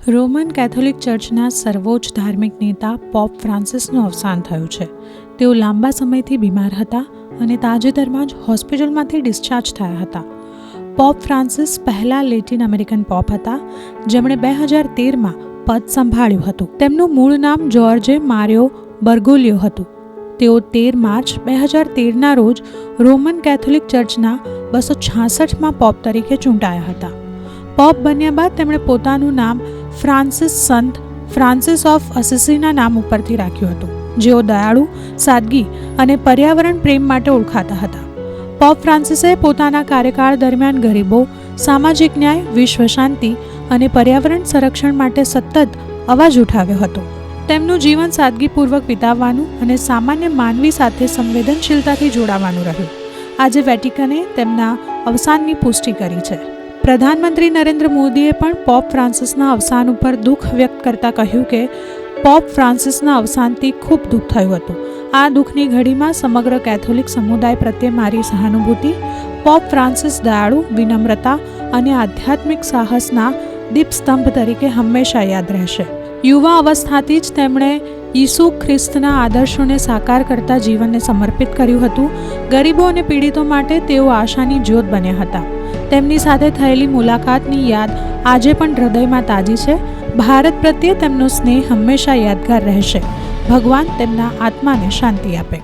Roman Catholic ચર્ચના સર્વોચ્ચ ધાર્મિક નેતા પોપ ફ્રાન્સિસનું અવસાન થયું છે. તેઓ લાંબા સમયથી બીમાર હતા અને તાજેતરમાં જ હોસ્પિટલમાંથી ડિસ્ચાર્જ થયા હતા. પોપ ફ્રાન્સિસ પહેલા લેટિન અમેરિકન પોપ હતા, જેમણે 2013માં પદ સંભાળ્યું હતું. તેમનું મૂળ નામ જોર્જે મારિયો બર્ગોલિયો હતું. તેઓ 13 માર્ચ 2013ના રોજ રોમન કેથોલિક ચર્ચના 266માં પોપ તરીકે ચૂંટાયા હતા. પોપ બન્યા બાદ તેમણે પોતાનું નામ ફ્રાન્સિસ સંત ફ્રાન્સિસ ઓફ અસિસીના નામ ઉપરથી રાખ્યું હતું, જેઓ દયાળુ, સાદગી અને પર્યાવરણ પ્રેમ માટે ઓળખાતા હતા. પોપ ફ્રાન્સિસે પોતાના કાર્યકાળ દરમિયાન ગરીબો, સામાજિક ન્યાય, વિશ્વ શાંતિ અને પર્યાવરણ સંરક્ષણ માટે સતત અવાજ ઉઠાવ્યો હતો. તેમનું જીવન સાદગીપૂર્વક વિતાવવાનું અને સામાન્ય માનવી સાથે સંવેદનશીલતાથી જોડાવાનું રહ્યું. આજે વેટિકને તેમના અવસાનની પુષ્ટિ કરી છે. પ્રધાનમંત્રી નરેન્દ્ર મોદીએ પણ પોપ ફ્રાન્સિસના અવસાન ઉપર દુઃખ વ્યક્ત કરતા કહ્યું કે પોપ ફ્રાન્સિસના અવસાનથી ખૂબ દુઃખ થયું હતું. આ દુઃખની ઘડીમાં સમગ્ર કેથોલિક સમુદાય પ્રત્યે મારી સહાનુભૂતિ. પોપ ફ્રાન્સિસ દયાળુ, વિનમ્રતા અને આધ્યાત્મિક સાહસના દીપસ્તંભ તરીકે હંમેશા યાદ રહેશે. યુવા અવસ્થાથી જ તેમણે ઈસુ ખ્રિસ્તના આદર્શોને સાકાર કરતા જીવનને સમર્પિત કર્યું હતું. ગરીબો અને પીડિતો માટે તેઓ આશાની જ્યોત બન્યા હતા. તેમની સાથે થયેલી મુલાકાતની યાદ આજે પણ હૃદયમાં તાજી છે. ભારત પ્રત્યે તેમનો સ્નેહ હંમેશા યાદગાર રહેશે. ભગવાન તેમના આત્માને શાંતિ આપે.